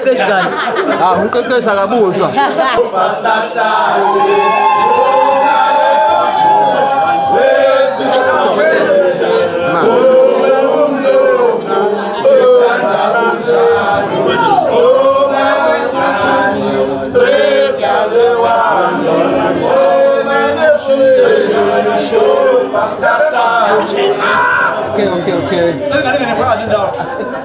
umqeqeshi kahle. Umqeqeshi akabuzwa.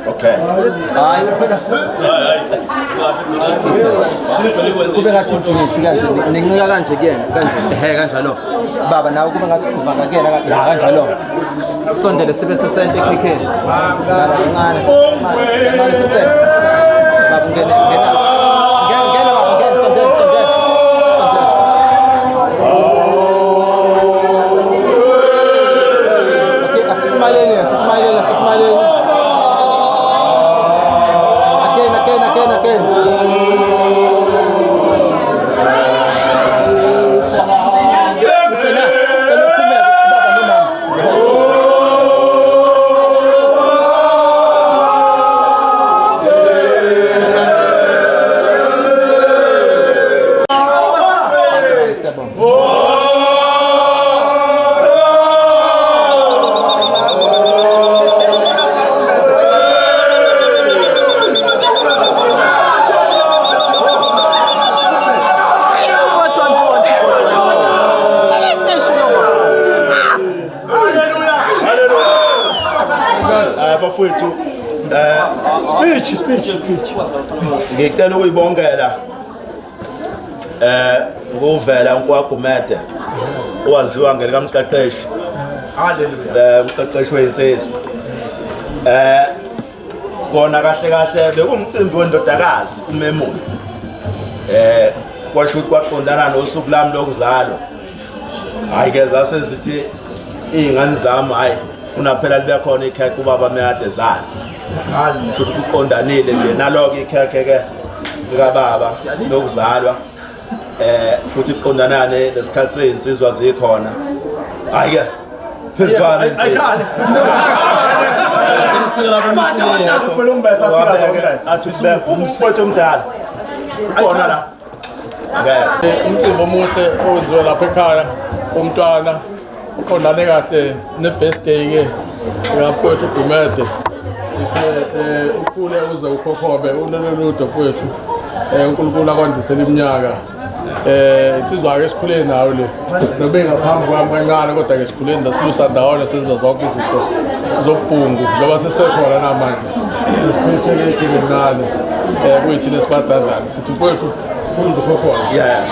Okay. Kube ngathi ngithi kanje ngincika kanje kuyena kanje kanjalo baba nawe kube ngathi uvaka kuyena kanjalo sondele sibe sesente ekhikheni kancane baba ngena baba ngena sondele okay asismayeleni again speech ngicela ukuyibongela nguvela uNkwagumede owaziwa ngelikamqeqeshi umqeqeshi weinsizwa kona kahle bekumcimbi wendodakazi uMemuli kwasho ukuthi kwaqondana nosuku lami lokuzalwa hayi ke zasezithi izingane zami hayi funa phela libe khona ikhekhe ubaba meyade zala futhi kuqondanile nje naloke ikhekhe ke likababa lokuzalwa futhi kuqondanane lesikhathi sezinsizwa zikhona hayi ke phezukwana insizwa athi sibe umfowethu omdala khona la umcimbi omuhle owenziwe lapha ekhaya umntwana uqondane kahle ne-birthday ke ngaphethu uGumede sihle ukhule uze ukhokhobe uleloludo kwethu uNkulunkulu akwandisela iminyaka insizwa ke sikhule nayo le nobe ngaphambi kwami kancane kodwa ke sikhule ndasilusa ndawona senza zonke izinto zobhungu ngoba sisekhona namanje sisiphethe ke encane kuyithina sibadadlana sithi mfowethu Yeah,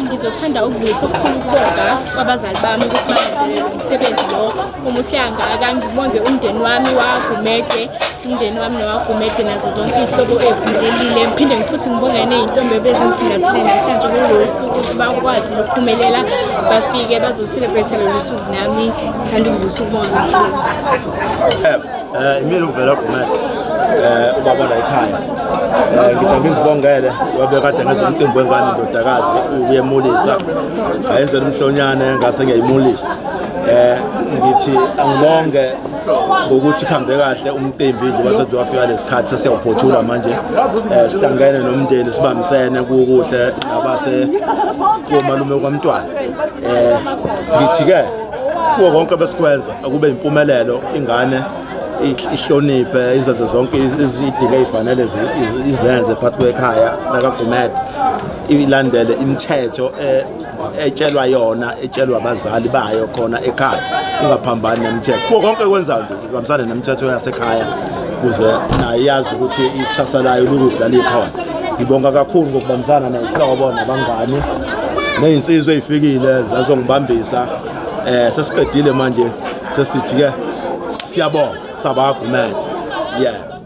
Ngizothanda ukudlulisa okukhulu ukubonga kwabazali bami ukuthi bangenzelele umsebenzi lo omuhle kangaka. Ngibonge umndeni wami waGumede, umndeni wami nowaGumede nazo zonke ihlobo eziphumelelile. Ngiphinde futhi ngibonge nezintombi ebezingisingathile namhlanje kulolu suku ukuthi bakwazile ukuphumelela bafike bazocelebrate lolu suku nami. Ngithanda ukudlulisa ukubonga. Imile uvela uGumede ubaba la ekhaya ngithanda izibongele wabe kade ngenza umcimbi wengane indodakazi ukuyemulisa ayenzela umhlonyane ngase ngiyimulisa ngithi angibonge ngokuthi khambe kahle umcimbi njengoba sezofika lesikhathi sesiyawuphothula manje sihlangene nomndeni sibambisene kukuhle nabase komalume kwamntwana ngithi ke kuwo konke besikwenza akube impumelelo ingane ihloniphe izenze zonke izidingo ezifanele izenze phakathi kwekhaya lakaGumede, ilandele imithetho etshelwa yona, etshelwa abazali bayo khona ekhaya, ingaphambani nemithetho. Kuwo konke kwenzayo nje ibambisane nemithetho yasekhaya ukuze naye yazi ukuthi ikusasa layo likuphi likhona. Ngibonga kakhulu ngokubambisana nezihlobo nabangani nezinsizwa ezifikile zazongibambisa. Sesiqedile manje sesithi ke siyabonga sabakaGumede. Yeah.